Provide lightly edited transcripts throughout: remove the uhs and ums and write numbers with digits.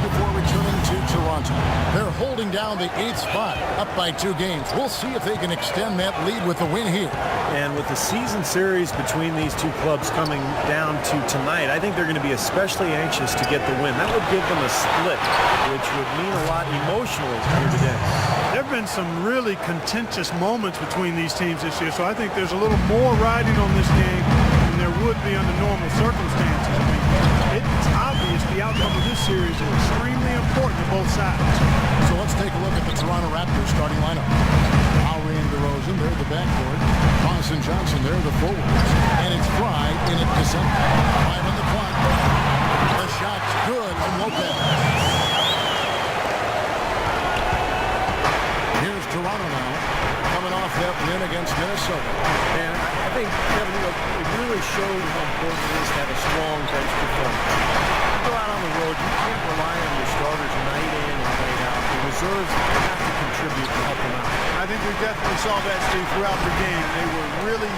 before returning to Toronto. They're holding down the 8th spot, up by 2 games. We'll see if they can extend that lead with the win here. And with the season series between these two clubs coming down to tonight, I think they're going to be especially anxious to get the win. That would give them a split, which would mean a lot emotionally here today. There have been some really contentious moments between these teams this year, so I think there's a little more riding on this game than there would be under normal circumstances. I mean, it's obvious the outcome of this series is extremely important to both sides. So let's take a look at the Toronto Raptors starting lineup. Lowry and DeRozan, they're the backcourt. Thomas and Johnson, they're the forwards. And it's Fry in at the center. 5 on the clock. The shot's good from Lopez. Here's Toronto now, coming off that win against Minnesota. And I think, Kevin, it really showed how important it is to have a strong bench performance. You go out on the road, you can't rely on your starters night in and night out. The reserves have to contribute to help them out. I think we definitely saw that, Steve, throughout the game. They were really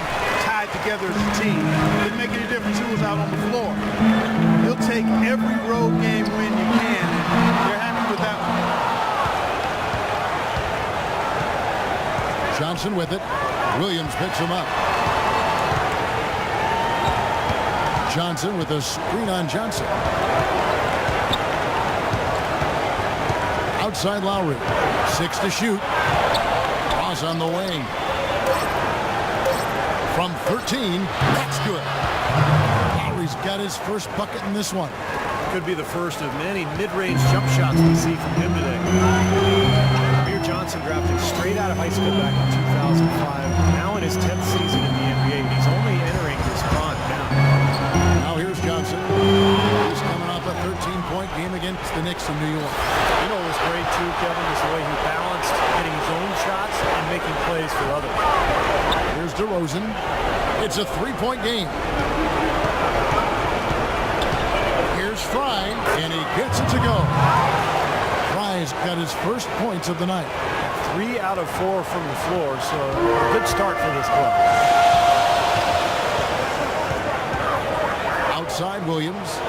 tied together as a team. It didn't make any difference who was out on the floor. You'll take every road game win you can, and they're happy with that one. Johnson with it. Williams picks him up. Johnson with a screen on Johnson. Outside Lowry. 6 to shoot. Cross on the wing. From 13. That's good. Lowry's got his first bucket in this one. Could be the first of many mid-range jump shots we see from him today. Johnson drafted straight out of high school back in 2005. Now in his 10th season in the NBA. He's only entering his prime now. Now here's Johnson. He's coming off a 13-point game against the Knicks in New York. You know what was great too, Kevin, is the way he balanced hitting his own shots and making plays for others. Here's DeRozan. It's a 3-point game. Here's Fry, and he gets it to go. Fry's got his first points of the night. 3 out of 4 from the floor, so a good start for this club. Outside Williams.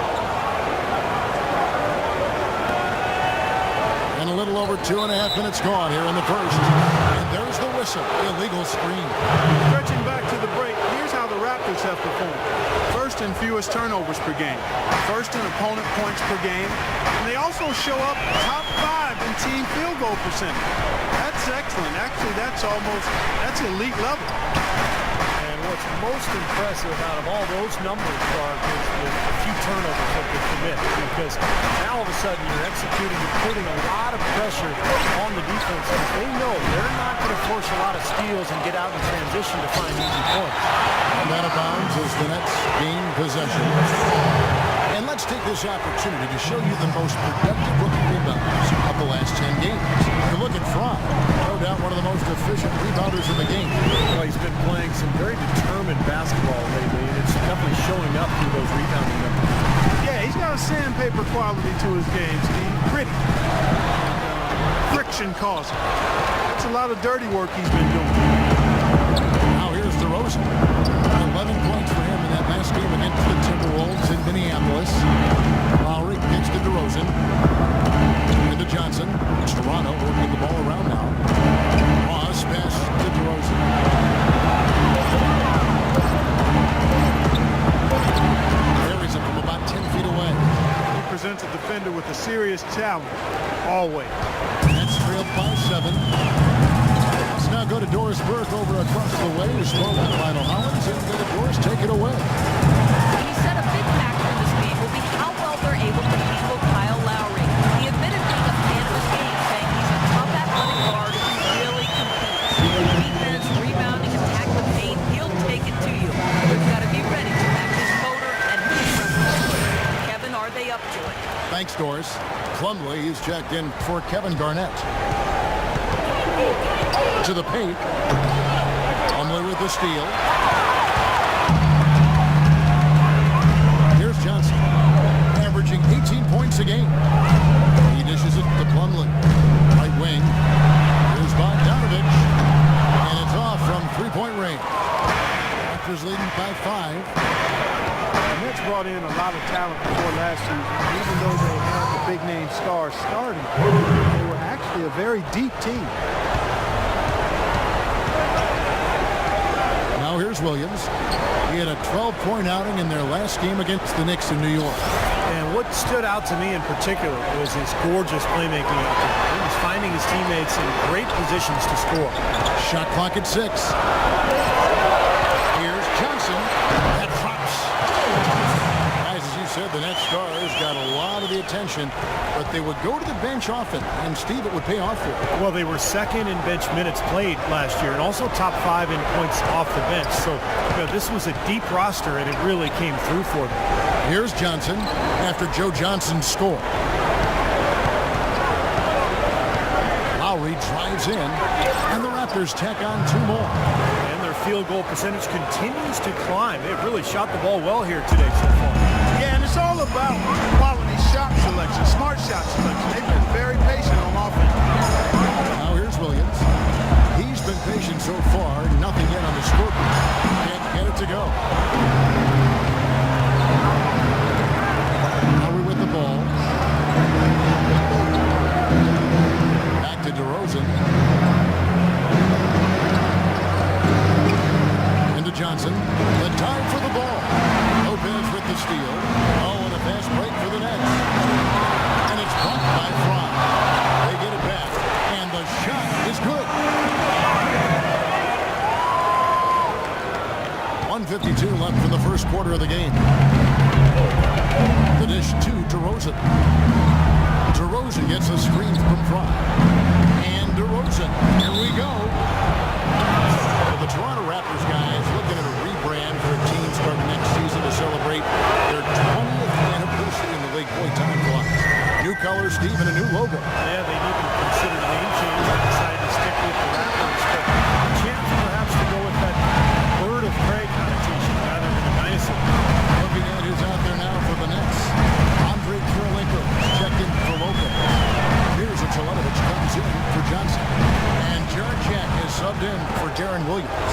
And a little over 2.5 minutes gone here in the first. And there's the whistle. Illegal screen. Stretching back to the break, here's how the Raptors have performed. First in fewest turnovers per game. First in opponent points per game. And they also show up top 5 in team field goal percentage. That's excellent. Actually, that's elite level. And what's most impressive out of all those numbers, Clark, is the few turnovers that they commit. Because now all of a sudden you're executing and putting a lot of pressure on the defense. Because they know they're not going to force a lot of steals and get out in transition to find easy points. And out of bounds as the Nets gain possession. And let's take this opportunity to show you the most productive rookie rebounders of the last 10 games. You look at Fry, no doubt one of the most efficient rebounders in the game. Well, he's been playing some very determined basketball lately, and it's definitely showing up through those rebounding numbers. Yeah, he's got a sandpaper quality to his game, Steve. Gritty. Friction causing. That's a lot of dirty work he's been doing. Now here's DeRozan. 11 points for him in that last game against the Timberwolves in Minneapolis. Lowry gets to DeRozan. Into Johnson. It's Toronto working the ball around now. Ross pass to DeRozan. Carries it from about 10 feet away. He presents a defender with a serious challenge. Always. That's trailed by 7. Let's now go to Doris Burke over across the way to score with Lionel Hollins, and the Doris take it away. He said a big factor in this game will be how well they're able to handle Kyle Lowry. He admitted being a fan of his game, saying he's a tough athletic guard who really competes. Defense, rebounding, attack the paint, he'll take it to you. We've got to be ready to match his motor and his strength. Kevin, are they up to it? Thanks, Doris. Plumlee, he's checked in for Kevin Garnett. To the paint. Plumlee with the steal. Here's Johnson, averaging 18 points a game. He dishes it to Plumlee. Right wing. Here's Bogdanovich. And it's off from three-point range. Raptors leading by 5. The Nets brought in a lot of talent before last season. Even though they had the big name stars starting. They were actually a very deep team. Now here's Williams. He had a 12-point outing in their last game against the Knicks in New York. And what stood out to me in particular was his gorgeous playmaking out there. He was finding his teammates in great positions to score. Shot clock at 6. Here's Johnson. That drops. Guys, as you said, the net stars got a lot of the attention, but they would go to the bench often, and Steve, it would pay off for them. Well, they were second in bench minutes played last year and also top 5 in points off the bench. So, this was a deep roster, and it really came through for them. Here's Johnson after Joe Johnson's score. Lowry drives in, and the Raptors tack on 2 more. And their field goal percentage continues to climb. They've really shot the ball well here today so far. Yeah, and it's all about quality shot selection, smart shot selection. They've been very patient on offense. Now here's Williams. He's been patient so far. Nothing yet on the scoreboard. Can't get it to go. Lowry with the ball. Back to DeRozan. Into Johnson. The time for the ball. Lopez with the steal. Oh, and a fast break for the Nets. And it's blocked by Fry. They get it back. And the shot is good. 1:52 left in the first quarter of the game. The dish to DeRozan. DeRozan gets a screen from Fry. And DeRozan. Here we go. So the Toronto Raptors guys looking at a rebrand for a team starting next season to celebrate their 20th anniversary in the league. Boy, time flies. New colors, Steve, and a new logo. Yeah, they even considered name change and decided to stick with the Raptors. But a chance perhaps to go with that bird of prey connotation rather than a dinosaur. Looking at who's out there now for the Nets. Andre Kirilenko checked in for Lopez. Here's a Teletovic comes in for Johnson. And Jared Jack is subbed in for Darren Williams.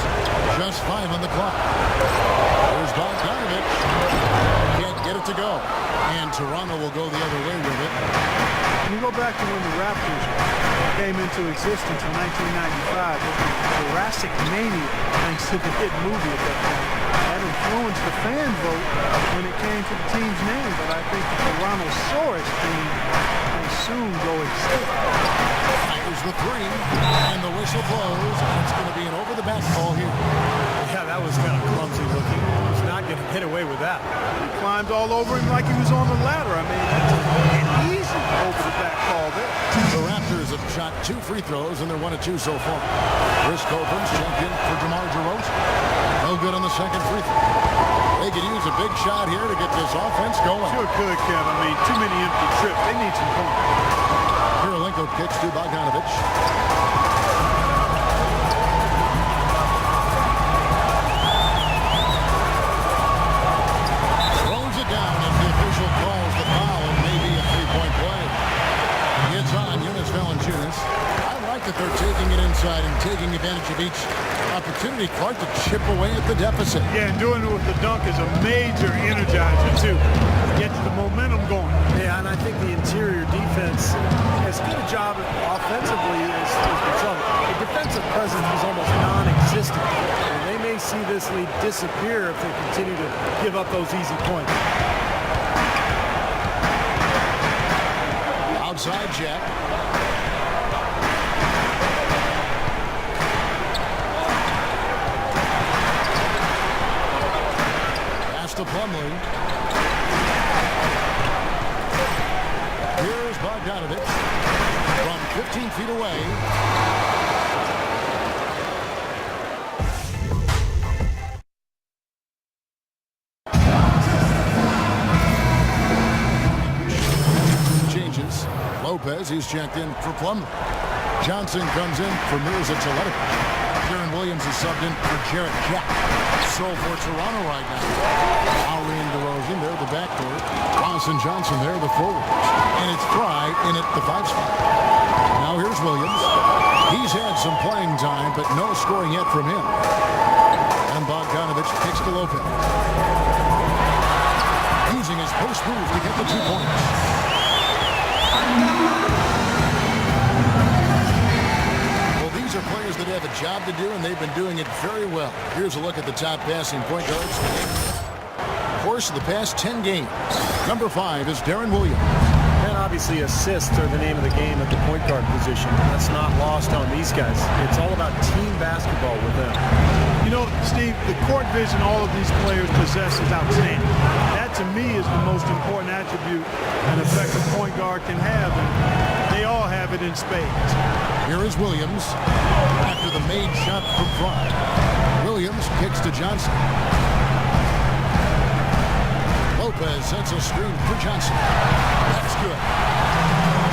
Just 5 on the clock. Here's Bogdanovic. Can't get it to go. And Toronto will go the other way with it. When you go back to when the Raptors came into existence in 1995, it was Jurassic Mania, thanks to the hit movie at that point. That influenced the fan vote when it came to the team's name, but I think the Torontosaurus team will soon go extinct. Fires the 3, and the whistle blows, and it's going to be an over-the-back call here. Yeah, that was kind of clumsy looking. He was not going to get away with that. He climbed all over him like he was on the ladder. I mean, an easy over-the-back call there. The Raptors have shot 2 free throws, and they're 1 of 2 so far. Chris Copens checked in for DeMar DeRozan. No good on the second free throw. They could use a big shot here to get this offense going. Sure could, Kev. I mean, too many empty trips. They need some points. Kirilenko kicks to Bogdanovic. Throws it down as the official calls the foul, and maybe a 3-point play. It's on Jonas Valanciunas. I like that they're taking it inside and taking advantage of each opportunity, Clark, to chip away at the deficit. Yeah, and doing it with the dunk is a major energizer, too. Gets the momentum going. Yeah, and I think the interior defense, as good a job offensively as the trouble. The defensive presence was almost non-existent. And they may see this lead disappear if they continue to give up those easy points. Outside Jack. Pass to Plumlee. Here's Bogdanovic from 15 feet away. Changes. Lopez, he's checked in for Plumlee. Johnson comes in for Mirza Teletovic. Darren Williams is subbed in for Jarrett Jack. So for Toronto right now, Lowry and DeRozan, they're the backcourt. Ross and Johnson, they're the forwards. And it's Fry in at the 5 spot. Now here's Williams. He's had some playing time, but no scoring yet from him. And Bogdanovic kicks to Lopez. Using his post move to get the 2 points. job to do, and they've been doing it very well. Here's a look at the top passing point guards. Course of the past 10 games. Number 5 is Darren Williams. And obviously assists are the name of the game at the point guard position. That's not lost on these guys. It's all about team basketball with them. You know, Steve, the court vision all of these players possess is outstanding. That, to me, is the most important attribute an effective point guard can have, and they all have it in spades. Here is Williams after the made shot from front. Williams kicks to Johnson. Lopez sets a screen for Johnson. That's good.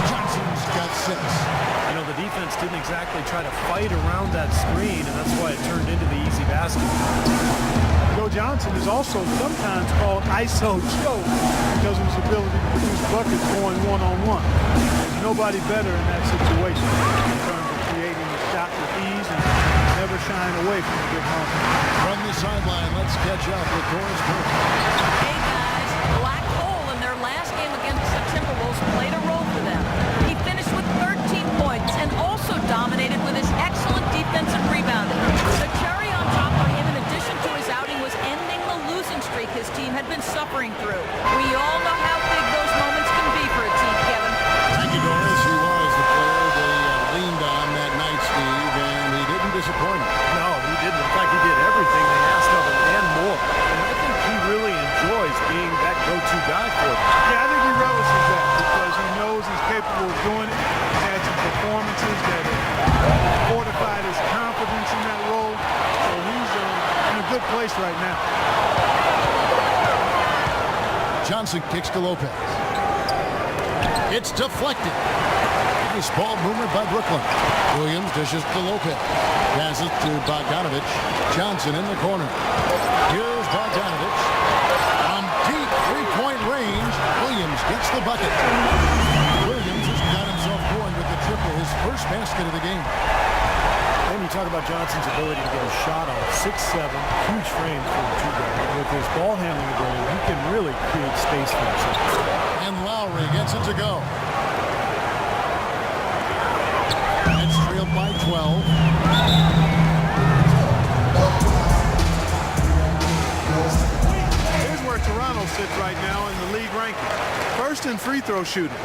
Johnson's got 6. You know, the defense didn't exactly try to fight around that screen, and that's why it turned into the easy basket. Joe Johnson is also sometimes called ISO Joe because of his ability to produce buckets going one-on-one. There's nobody better in that situation in terms of creating a shot with ease and never shying away from a good moment. From the sideline, let's catch up with Doris Burke. Hey guys, black hole in their last game against the Timberwolves played a role for them. He finished with 13 points and also dominated with his excellent defensive rebounding. The cherry on top for him, in addition to his outing, was ending the losing streak his team had been suffering through. We all know how big those moments can be for a team, Kevin. Thank you, Doris. He was the player they leaned on that night, Steve, and he didn't disappoint him. No, he didn't. In fact, he did everything they asked of him and more. And I think he really enjoys being that go-to guy for them. Yeah, I think he relishes that because he knows he's capable of doing it. He's had some performances that have fortified his confidence in that role. So he's in a good place right now. Johnson kicks to Lopez. It's deflected. Nice ball movement by Brooklyn. Williams dishes to Lopez. Passes to Bogdanovich. Johnson in the corner. Here's Bogdanovich. From deep three-point range, Williams gets the bucket. Williams has got himself going with the triple, his first basket of the game. And you talk about Johnson's ability to get a shot on 6'7", huge frame for a two-guard. With his ball handling ability, he can really create space for himself. And Lowry gets it to go. It's trailed by 12. Here's where Toronto sits right now in the league ranking. First in free throw shooting.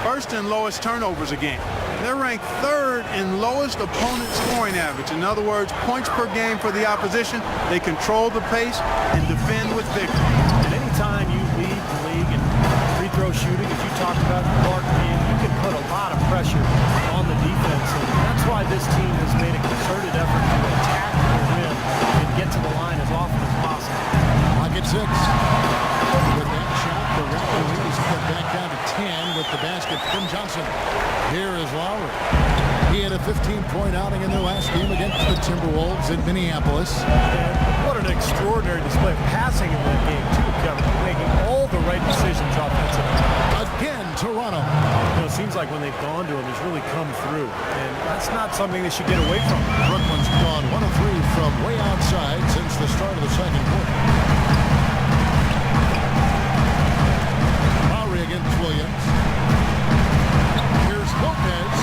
First in lowest turnovers a game. They're ranked 3rd in lowest opponent scoring average. In other words, points per game for the opposition. They control the pace and defend with victory. And anytime you lead the league in free throw shooting, as you talked about in the Clark game, you can put a lot of pressure on the defense. And that's why this team has made a concerted effort to attack the rim and get to the line as often as possible. Pocket 6. With that shot, the Raptors cut back down to 10 with the basket from Johnson. Here is Lowry. He had a 15-point outing in their last game against the Timberwolves in Minneapolis. And what an extraordinary display of passing in that game, too, Kevin. Making all the right decisions offensively. Again, Toronto. You know, it seems like when they've gone to him, he's really come through. And that's not something they should get away from. Brooklyn's gone 1 of 3 from way outside since the start of the second quarter. Lowry against Williams. Here's Lopez,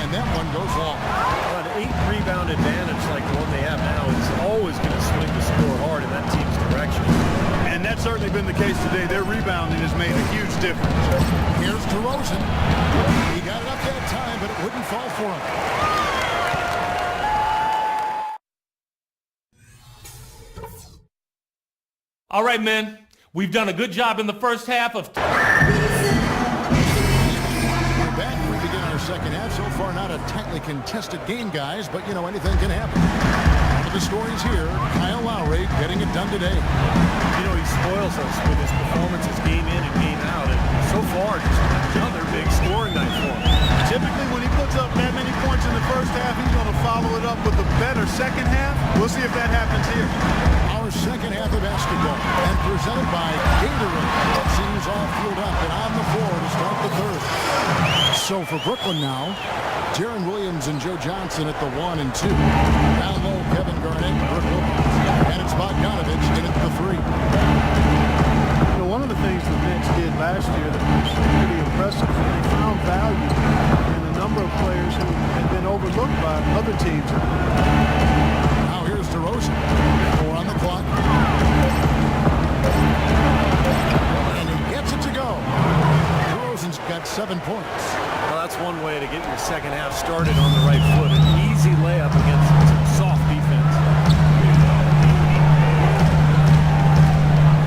and that one goes long. An 8-rebound advantage like the one they have now is always going to swing the score hard in that team's direction. And that's certainly been the case today. Their rebounding has made a huge difference. Here's DeRozan. He got it up that time, but it wouldn't fall for him. All right, men. We've done a good job in the first half of... We're back. We begin our second half. So far, not a tightly contested game, guys, but, you know, anything can happen. One of the stories here, Kyle Lowry getting it done today. You know, he spoils us with his performances game in and game out. And so far, just another big scoring night for him. Typically, when he puts up that many points in the first half, he's going to follow it up with a better second half. We'll see if that happens here. Our second half of basketball, and presented by Gatorade. That seems all fueled up and on the floor to start the third. So for Brooklyn now, Darren Williams and Joe Johnson at the 1 and 2. Down low, Kevin Garnett, Brook Lopez. And it's Bogdanovich in at the 3. You know, one of the things the Knicks did last year that was pretty impressive, they found value in a number of players who had been overlooked by other teams. Well, that's one way to get your second half started on the right foot. An easy layup against some soft defense.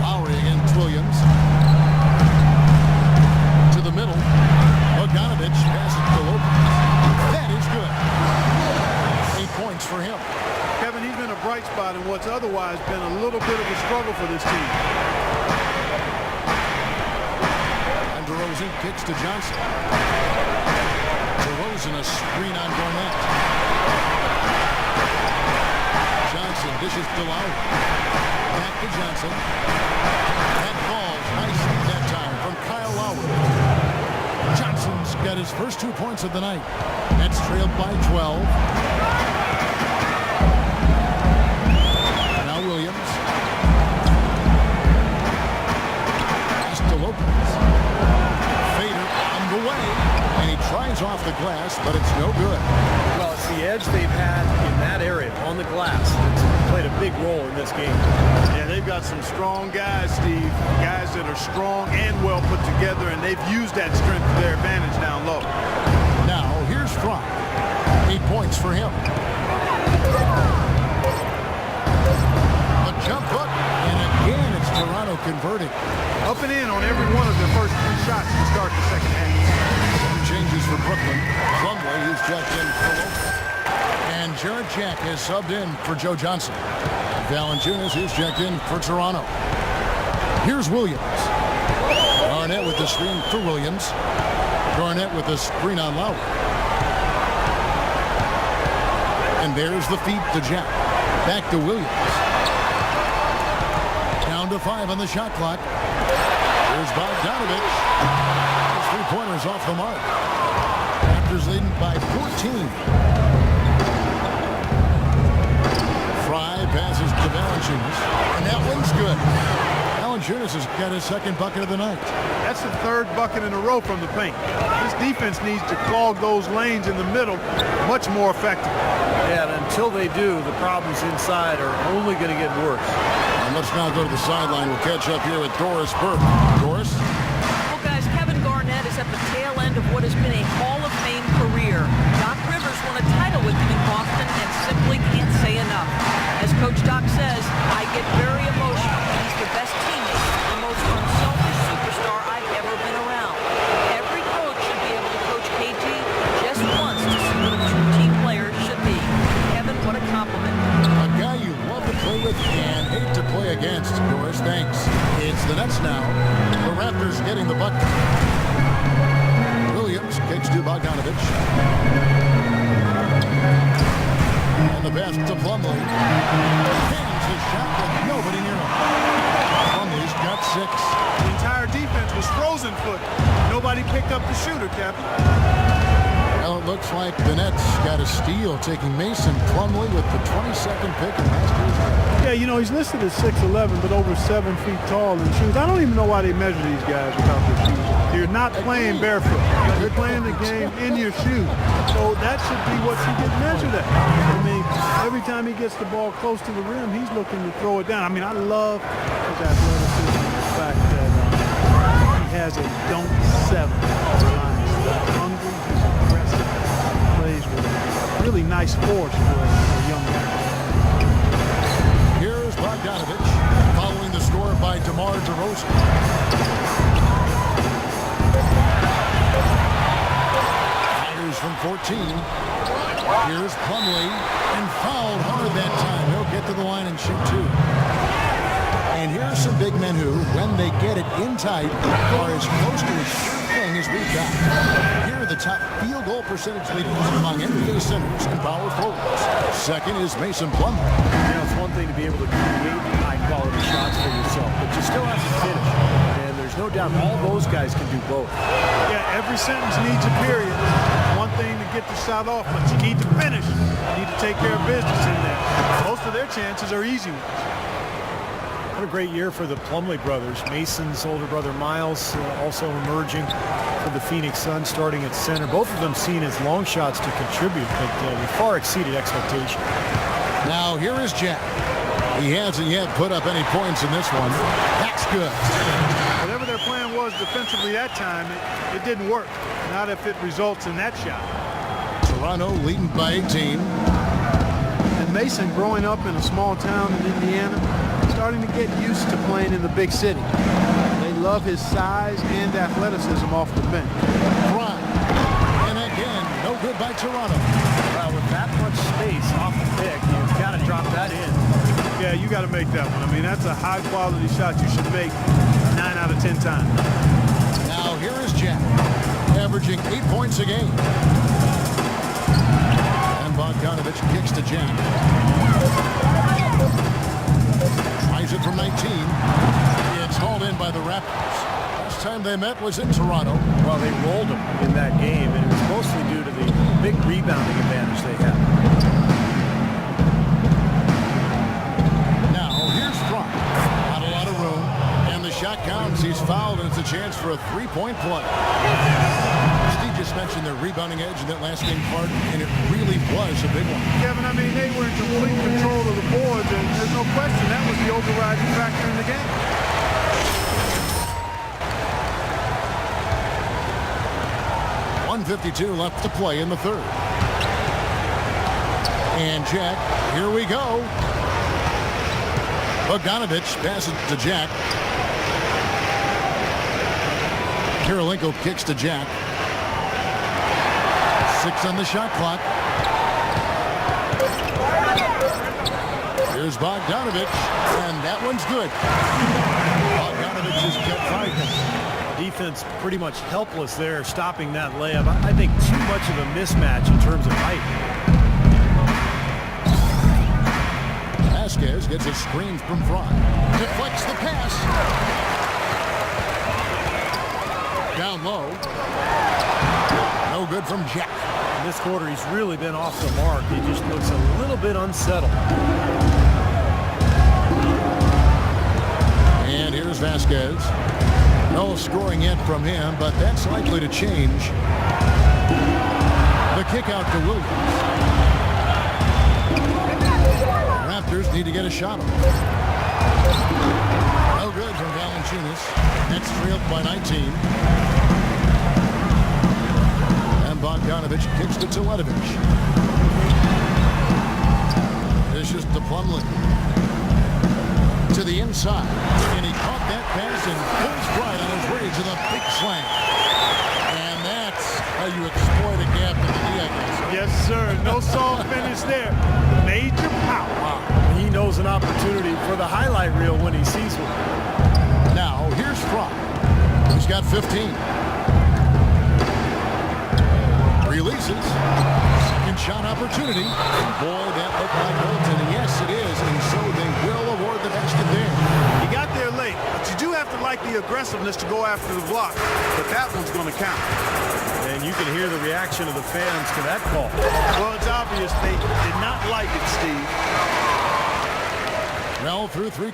Lowry against Williams. To the middle. Bogdanovich passes to Lopez. That is good. 8 points for him. Kevin, he's been a bright spot in what's otherwise been a little bit of a struggle for this team. And DeRozan kicks to Johnson. DeRozan a screen on Garnett. Johnson dishes to Lowry. Back to Johnson. That falls nicely that time from Kyle Lowry. Johnson's got his first 2 points of the night. Nets trailed by 12. Now Williams. Pass to Lopez. Fader on the way. And he tries off the glass, but it's no good. Well, it's the edge they've had in that area on the glass that's played a big role in this game. Yeah, they've got some strong guys, Steve. Guys that are strong and well put together, and they've used that strength to their advantage down low. Now, here's Fry. 8 points for him. A jump hook, and again it's Toronto converting. Up and in on every one of their first 3 shots to start the second half. Some changes for Brooklyn. Plumlee, who's checked in for Lopez. And Jarrett Jack is subbed in for Joe Johnson. Valanciunas is checked in for Toronto. Here's Williams. Garnett with the screen for Williams. Garnett with the screen on Lowry. And there's the feed to Jack. Back to Williams. Down to 5 on the shot clock. Here's Bogdanovich. His 3-pointers off the mark. Raptors leading by 14. Fry passes to Valanciunas. And that one's good. Valanciunas has got his second bucket of the night. That's the 3rd bucket in a row from the paint. This defense needs to clog those lanes in the middle much more effectively. Yeah, and until they do, the problems inside are only going to get worse. And let's now go to the sideline. We'll catch up here with Doris Burke. Doris? Well, guys, Kevin Garnett is at the tail end of what has been a Hall of Fame career. Doc Rivers won a title with him in Boston and simply can't say enough. As Coach Doc says, I get very emotional. He's the best teammate, the most unselfish superstar I've ever been around. Every coach should be able to coach KG just once to see what a true team player should be. Kevin, what a compliment. A guy you love to play with and hate to play against. Doris, thanks. It's the Nets now. The Raptors getting the bucket. Williams kicks to Bogdanovich. And the pass to Plumlee. Hands his shot with nobody near him. Plumlee's got 6. The entire defense was frozen foot. Nobody picked up the shooter, Captain. Well, it looks like the Nets got a steal, taking Mason Plumlee with the 22nd pick in last year's draft. Yeah, you know, he's listed as 6'11", but over 7 feet tall in shoes. I don't even know why they measure these guys without their shoes. You're not playing barefoot. You're playing the game in your shoes. So that should be what you get measured at. I mean, every time he gets the ball close to the rim, he's looking to throw it down. I mean, I love his athleticism and the fact that he has a don't 7 line. He's hungry, he's aggressive, he plays with really nice force for a young guy. Here's Bogdanovich following the score by DeMar DeRozan. Fires from 14. Here's Plumlee, and fouled hard that time. He'll get to the line and shoot 2. And here's some big men who, when they get it in tight, are as close to a sure thing as we've got. Here are the top field goal percentage leaders among NBA centers and power forwards. Second is Mason Plumlee. You know, it's one thing to be able to create high-quality shots for yourself, but you still have to finish. And there's no doubt all those guys can do both. Yeah, every sentence needs a period. One thing to get the shot off, but you need to finish. You need to take care of business in there. Most of their chances are easy ones. What a great year for the Plumlee brothers. Mason's older brother Miles also emerging for the Phoenix Suns, starting at center. Both of them seen as long shots to contribute, but they far exceeded expectation. Now here is Jack. He hasn't yet put up any points in this one. That's good. Whatever their plan was was defensively that time, it didn't work. Not if it results in that shot. Toronto leading by 18. And Mason, growing up in a small town in Indiana, starting to get used to playing in the big city. They love his size and athleticism off the bench. Bryant. And again, no good by Toronto. Well, with that much space off the pick, you've got to drop that in. Yeah, you got to make that one. I mean, that's a high-quality shot you should make 9 out of 10 times. Now here is Jack, averaging 8 points a game. And Bogdanovich kicks to Jack. Tries it from 19. It's hauled in by the Raptors. Last time they met was in Toronto. Well, they rolled him in that game, and it was mostly due to the big rebounding advantage they had. Shot counts. He's fouled, and it's a chance for a three-point play. Steve just mentioned their rebounding edge in that last game part, and it really was a big one. Kevin, I mean, they were in complete control of the boards, and there's no question that was the overriding factor in the game. .152 left to play in the third. And Jack, here we go. Bogdanovich passes to Jack. Kirilenko kicks to Jack. 6 on the shot clock. Here's Bogdanovich, and that one's good. Bogdanovich has kept 5 points. Defense pretty much helpless there, stopping that layup. I think too much of a mismatch in terms of height. Vasquez gets a screen from Fry. Deflects the pass. Down low. No good from Jack. In this quarter, he's really been off the mark. He just looks a little bit unsettled. And here's Vasquez. No scoring yet from him, but that's likely to change. The kick out to Williams. Raptors need to get a shot on. No good from Valanciunas. That's trailed by 19. And Bogdanovich kicks to Teletovic. This is to Plumlee. To the inside. And he caught that pass and pulls right on his way to the big slam. And that's how you exploit a gap in the D, I guess. Yes, sir. No soft finish there. Major power. Wow. He knows an opportunity for the highlight reel when he sees one. Now, here's Fry. He's got 15. Releases. Second shot opportunity. Boy, that looked like Bolton. And yes, it is. And so they will award the basket there. He got there late, but you do have to like the aggressiveness to go after the block. But that one's going to count. And you can hear the reaction of the fans to that call. Well, it's obvious they did not like it, Steve. Well, through 3.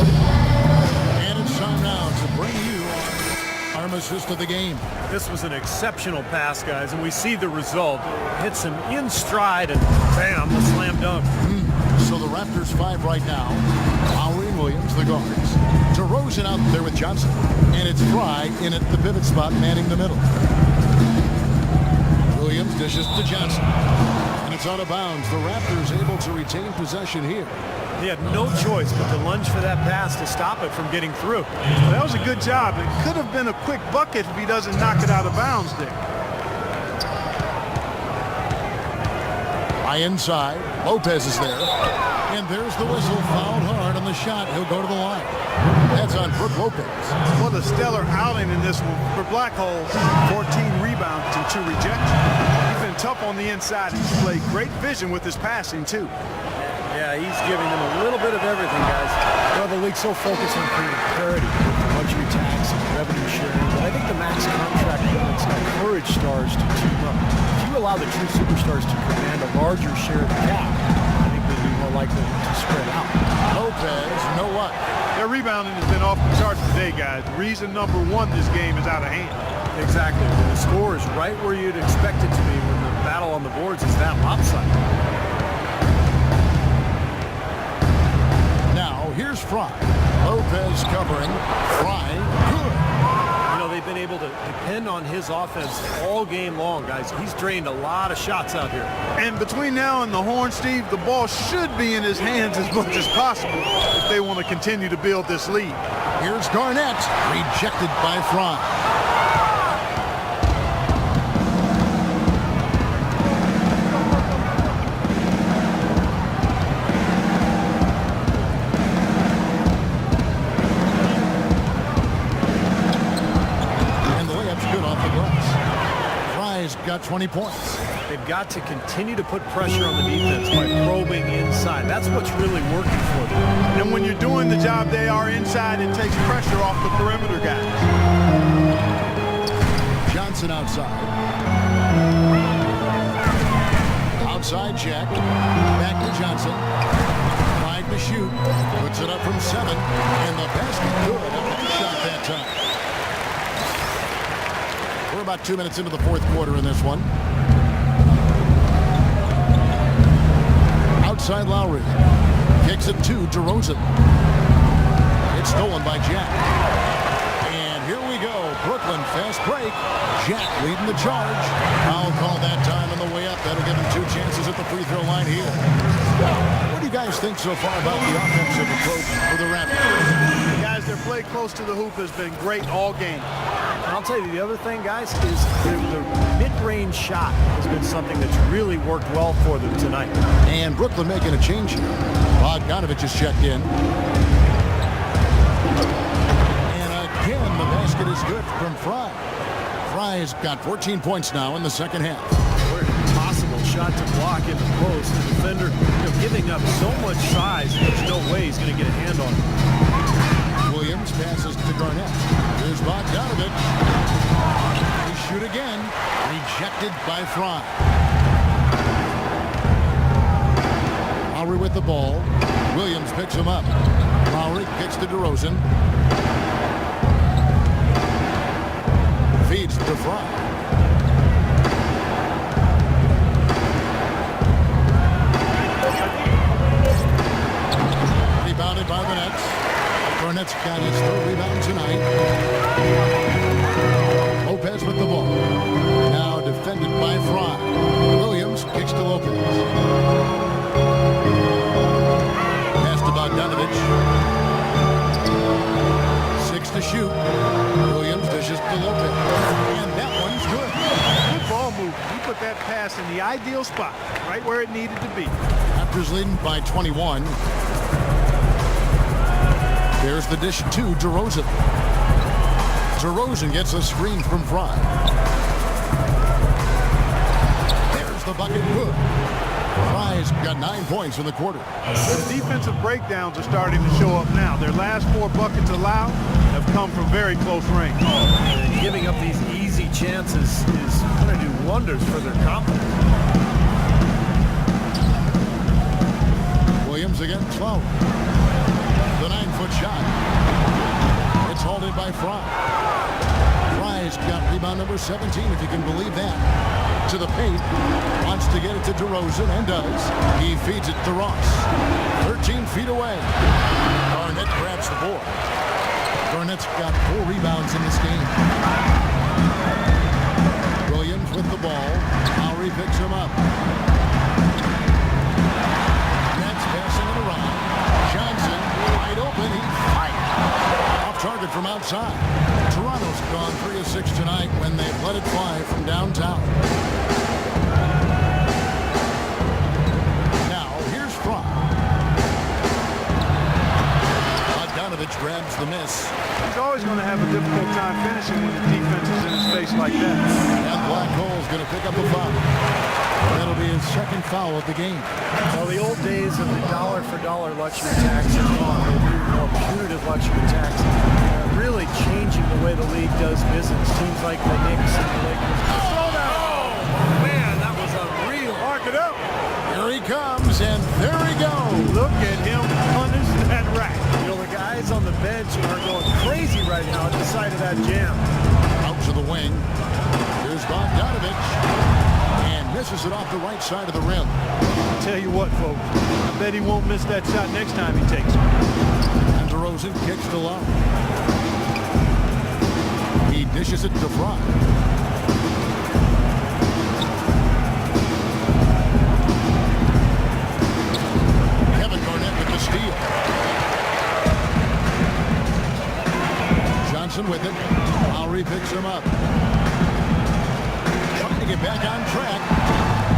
And it's time now to bring you our armistice of the game. This was an exceptional pass, guys, and we see the result. Hits him in stride, and bam, the slam dunk. So the Raptors 5 right now. Lowry and Williams, the guards. DeRozan out there with Johnson. And it's Fry in at the pivot spot, manning the middle. Williams dishes to Johnson. And it's out of bounds. The Raptors able to retain possession here. He had no choice but to lunge for that pass to stop it from getting through. Well, that was a good job. It could have been a quick bucket if he doesn't knock it out of bounds there. High inside. Lopez is there. And there's the whistle. Fouled hard on the shot. He'll go to the line. That's on Brook Lopez. What a stellar outing in this one for Black Hole. 14 rebounds and 2 rejections. He's been tough on the inside. He's played great vision with his passing, too. Yeah, he's giving them a little bit of everything, guys. Well, the league's so focused on creating parity with the luxury tax and revenue sharing, but I think the max contract limits encourage stars to team up. If you allow the true superstars to command a larger share of the cap, I think they'd be more likely to spread out. Lopez, no what? Their rebounding has been off the charts today, guys. Reason number 1, this game is out of hand. Exactly. When the score is right where you'd expect it to be, when the battle on the boards is that lopsided. here's Fry. Lopez covering. Fry, good. You know, they've been able to depend on his offense all game long, guys. He's drained a lot of shots out here. And between now and the horn, Steve, the ball should be in his hands as much as possible if they want to continue to build this lead. Here's Garnett, rejected by Fry. Got 20 points. They've got to continue to put pressure on the defense by probing inside. That's what's really working for them. And when you're doing the job they are inside, it takes pressure off the perimeter guys. Johnson outside. Outside check. Back to Johnson. 5 to shoot. Puts it up from 7. And the basket good. A shot that time. We're about 2 minutes into the fourth quarter in this one. Outside Lowry. Kicks it to DeRozan. It's stolen by Jack. And here we go. Brooklyn fast break. Jack leading the charge. Foul call that time on the way up. That'll give him 2 chances at the free throw line here. What do you guys think so far about the offensive approach for the Raptors? Guys, their play close to the hoop has been great all game. I'll tell you, the other thing, guys, is the mid-range shot has been something that's really worked well for them tonight. And Brooklyn making a change here. Bogdanovich is checked in. And again, the basket is good from Fry. Fry's got 14 points now in the second half. What an impossible shot to block in the post. The defender, giving up so much size, there's no way he's going to get a hand on it. Williams passes to Garnett. Here's Bogdanovich. He shoot again. Rejected by Fry. Lowry with the ball. Williams picks him up. Lowry kicks to DeRozan. Feeds to Fry. Rebounded by the Nets. Garnett's got his third rebound tonight. Lopez with the ball. Now defended by Fry. Williams kicks to Lopez. Pass to Bogdanovich. 6 to shoot. Williams dishes to Lopez. And that one's good. Good ball move. He put that pass in the ideal spot, right where it needed to be. Raptors leading by 21. There's the dish to DeRozan. DeRozan gets a screen from Fry. There's the bucket, good. Fry's got 9 points in the quarter. The defensive breakdowns are starting to show up now. Their last 4 buckets allowed have come from very close range. And giving up these easy chances is going to do wonders for their confidence. Williams against Lowry. The 9-foot shot. It's halted by Fry. Fry's got rebound number 17, if you can believe that. To the paint. Wants to get it to DeRozan, and does. He feeds it to Ross. 13 feet away. Garnett grabs the board. Garnett's got 4 rebounds in this game. Williams with the ball. Lowry picks him up. Nets passing it around. Johnson wide open. He fired. Off target from outside. Toronto's gone 3 of 6 tonight when they've let it fly from downtown. Now here's Fry. Bogdanovich grabs the miss. He's always going to have a difficult time finishing when the defense is in his face like that. And Black Hole's going to pick up a foul. That'll be his second foul of the game. Well, the old days of the dollar-for-dollar luxury tax are gone. More punitive luxury tax really changing the way the league does business. Teams like the Knicks and the Lakers. Oh, man, that was unreal. Mark it up. Here he comes, and there he goes. Look at him punish that rack. You know, the guys on the bench are going crazy right now at the sight of that jam. Out to the wing. Here's Bogdanovich. And misses it off the right side of the rim. Tell you what, folks, I bet he won't miss that shot next time he takes it. And DeRozan kicks to Lowry. He dishes it to Fry. Kevin Garnett with the steal. Johnson with it. Lowry picks him up. Trying to get back on track.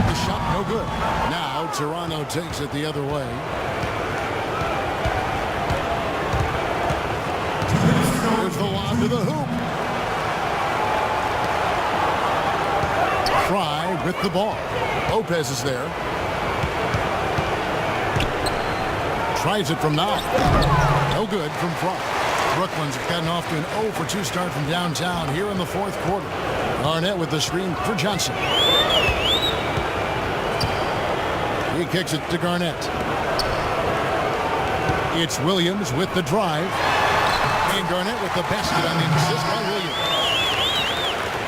The shot no good. Now Toronto takes it the other way. There's the lob to the hoop. Fry with the ball. Lopez is there. Tries it from 9. No good from Fry. Brooklyn's gotten off to an 0 for 2 start from downtown here in the fourth quarter. Garnett with the screen for Johnson. He kicks it to Garnett. It's Williams with the drive. And Garnett with the basket on the assist by Williams.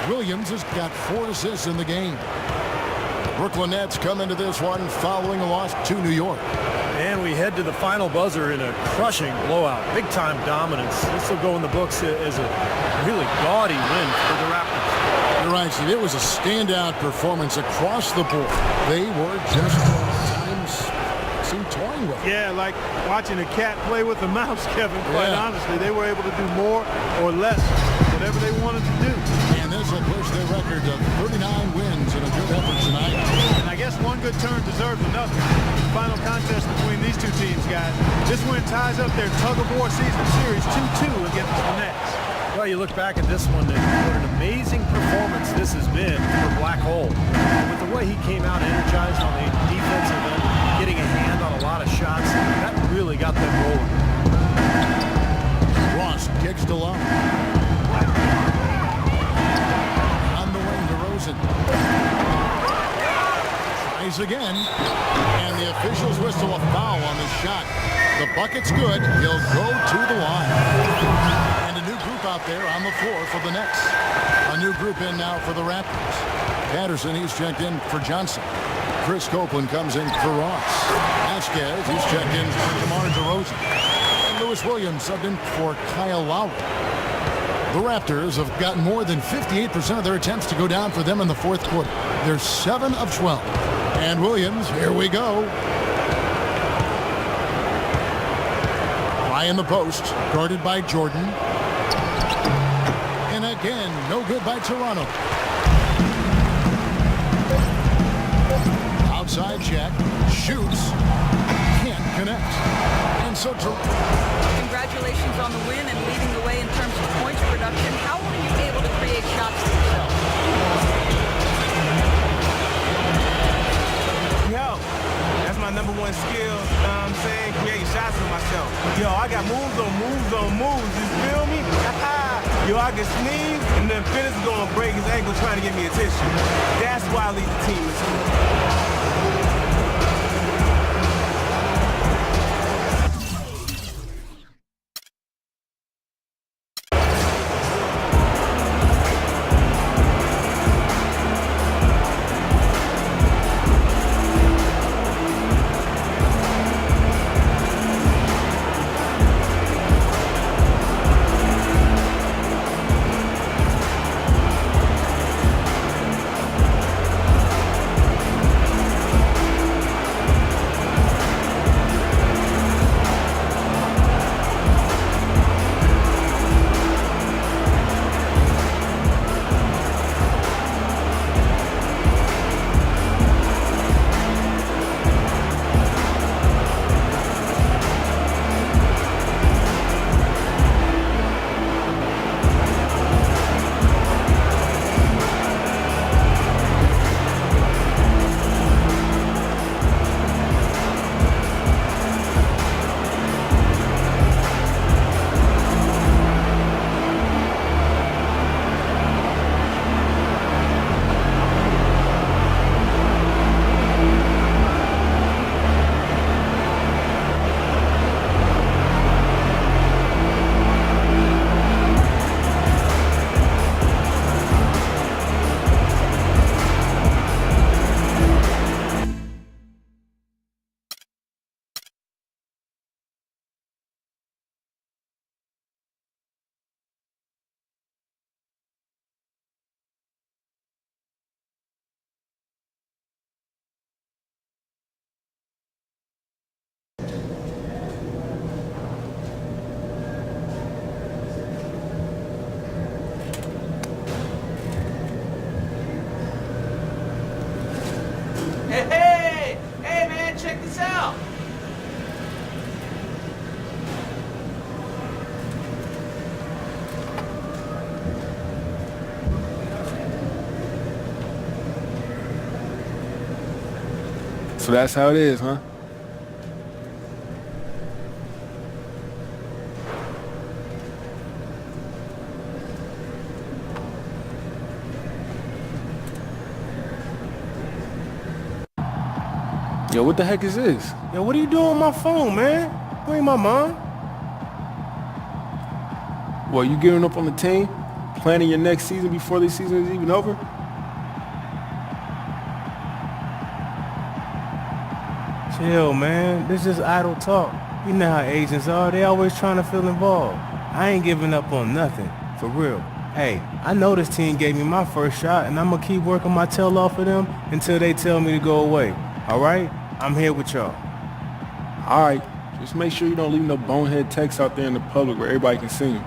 Williams has got 4 assists in the game. The Brooklyn Nets come into this one following a loss to New York. And we head to the final buzzer in a crushing blowout. Big-time dominance. This will go in the books as a really gaudy win for the Raptors. You're right, Steve. It was a standout performance across the board. They were just at times seemed toying with it. Yeah, like watching a cat play with a mouse, Kevin, quite honestly. They were able to do more or less, whatever they wanted to do. And this will push their record of 39 wins in a good effort tonight. And I guess one good turn deserves another. The final contest between these two teams, guys. This win ties up their tug-of-war season series 2-2 against the Nets. Well, you look back at this one, and what an amazing performance this has been for Black Hole. With the way he came out energized on the defensive end, getting a hand on a lot of shots, that really got them rolling. Ross kicks to Love. On the wing, DeRozan. Tries again, and the officials whistle a foul on the shot. The bucket's good. He'll go to the line. And a new group out there on the floor for the Nets. A new group in now for the Raptors. Patterson, he's checked in for Johnson. Chris Copeland comes in for Ross. Vasquez, he's checked in for DeMar DeRozan. And Lewis Williams subbed in for Kyle Lowry. The Raptors have gotten more than 58% of their attempts to go down for them in the fourth quarter. They're 7 of 12. And Williams, here we go. High in the post, guarded by Jordan. And again, no good by Toronto. Outside check, shoots, can't connect. And so Congratulations on the win and leading the way in terms of points production. How were you able to create shots for yourself? Yo, that's my number one skill, saying? Creating shots for myself. Yo, I got moves on moves on moves, you feel me? Yo, I can sneeze, and then Phillips is gonna break his ankle trying to get me attention. That's why I lead the team. So that's how it is, huh? Yo, what the heck is this? Yo, what are you doing on my phone, man? You ain't my mom. Well, you giving up on the team? Planning your next season before this season is even over? Chill, man. This is idle talk. You know how agents are. They always trying to feel involved. I ain't giving up on nothing. For real. Hey, I know this team gave me my first shot, and I'm going to keep working my tail off of them until they tell me to go away. All right? I'm here with y'all. All right. Just make sure you don't leave no bonehead texts out there in the public where everybody can see you.